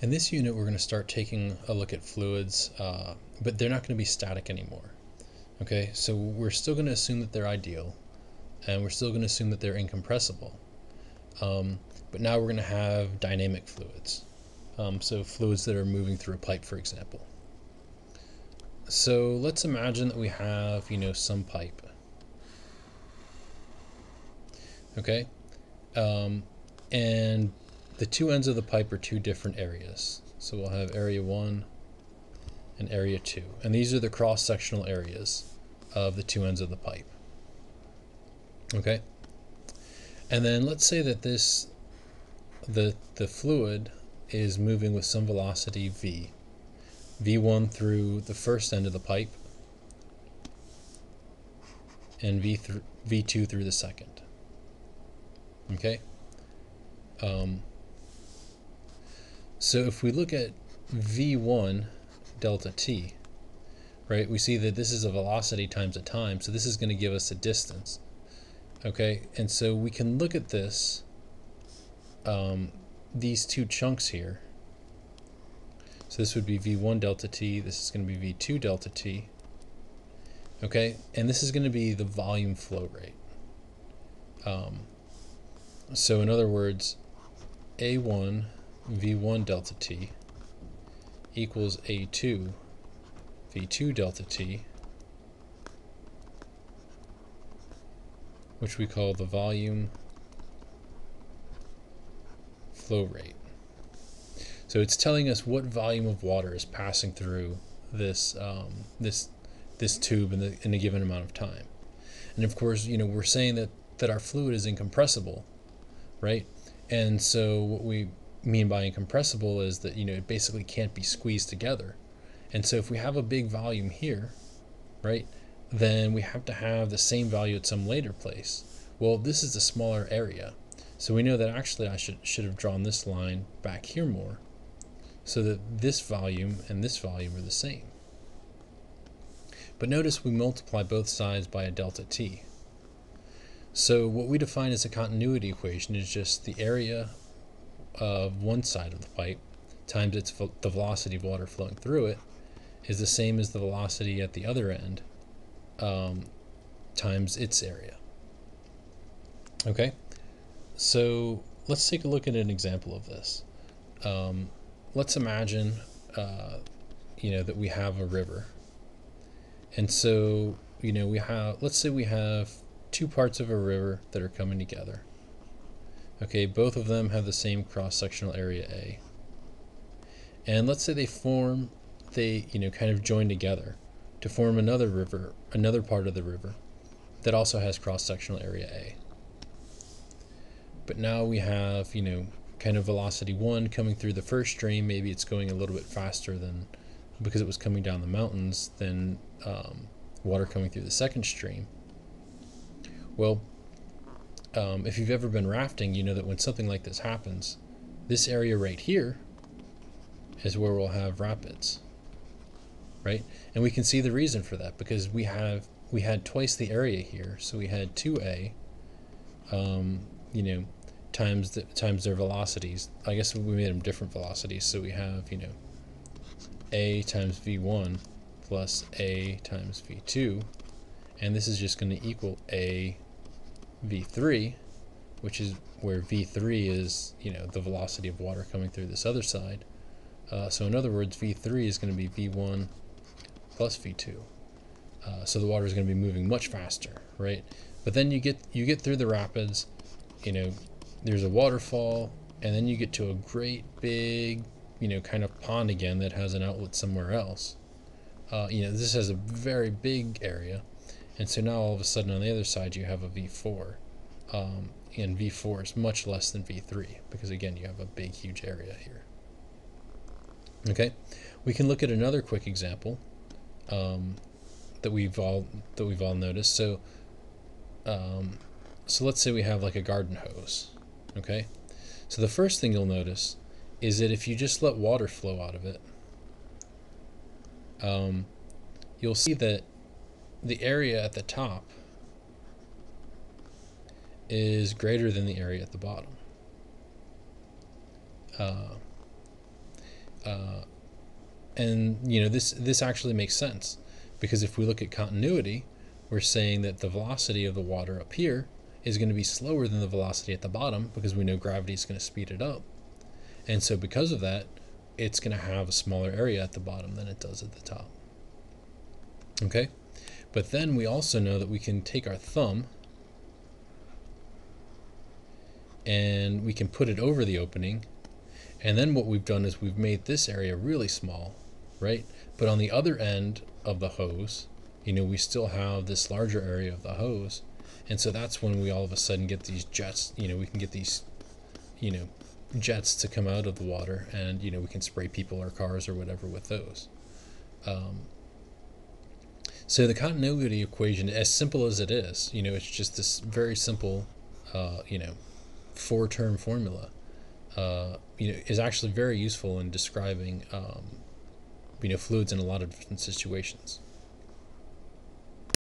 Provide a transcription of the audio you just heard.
In this unit, we're going to start taking a look at fluids, but they're not going to be static anymore. Okay, so we're still going to assume that they're ideal, and we're still going to assume that they're incompressible. But now we're going to have dynamic fluids, so fluids that are moving through a pipe, for example. So let's imagine that we have, some pipe. Okay, and the two ends of the pipe are two different areas. So we'll have area 1 and area 2. And these are the cross-sectional areas of the two ends of the pipe. Okay? And then let's say that the fluid is moving with some velocity v. v1 through the first end of the pipe and v2 through the second. Okay? So if we look at v1 delta t, right, we see that this is a velocity times a time, so this is going to give us a distance. Okay, and so we can look at this, these two chunks here. So this would be v1 delta t, this is going to be v2 delta t. Okay, and this is going to be the volume flow rate. So in other words, A1 v1 delta t equals A2 v2 delta t, which we call the volume flow rate. So it's telling us what volume of water is passing through this this tube in a given amount of time. And of course, we're saying that our fluid is incompressible, right? And so what we mean by incompressible is that it basically can't be squeezed together. And so if we have a big volume here, right, then we have to have the same value at some later place. Well, this is a smaller area, so we know that actually I should have drawn this line back here more, so that this volume and this volume are the same. But notice we multiply both sides by a delta t. So what we define as a continuity equation is just the area of one side of the pipe times the velocity of water flowing through it is the same as the velocity at the other end times its area. Okay, so let's take a look at an example of this. Let's imagine that we have a river, and so let's say we have two parts of a river that are coming together. Okay, both of them have the same cross-sectional area A. And let's say they kind of join together to form another river, another part of the river that also has cross-sectional area A. But now we have, kind of velocity 1 coming through the first stream. Maybe it's going a little bit faster than, because it was coming down the mountains, than water coming through the second stream. Well, if you've ever been rafting, you know that when something like this happens, this area right here is where we'll have rapids, right? And we can see the reason for that, because we had twice the area here, so we had 2a, times their velocities. I guess we made them different velocities, so we have a times v1 plus a times v2, and this is just going to equal a v3, which is where v3 is the velocity of water coming through this other side. So in other words, v3 is going to be v1 plus v2. So the water is going to be moving much faster, right? But then you get through the rapids, there's a waterfall, and then you get to a great big kind of pond again that has an outlet somewhere else. This has a very big area. And so now all of a sudden on the other side you have a v4, and v4 is much less than v3, because again you have a big huge area here. Okay, we can look at another quick example that we've all noticed. So let's say we have like a garden hose. Okay, so the first thing you'll notice is that if you just let water flow out of it, you'll see that the area at the top is greater than the area at the bottom. And this actually makes sense, because if we look at continuity, we're saying that the velocity of the water up here is going to be slower than the velocity at the bottom, because we know gravity is going to speed it up. And so because of that, it's going to have a smaller area at the bottom than it does at the top. Okay? But then we also know that we can take our thumb and we can put it over the opening. And then what we've done is we've made this area really small, right? But on the other end of the hose, we still have this larger area of the hose. And so that's when we all of a sudden get these jets. We can get these, jets to come out of the water, and, we can spray people or cars or whatever with those. So the continuity equation, as simple as it is, it's just this very simple, 4-term formula, is actually very useful in describing, fluids in a lot of different situations.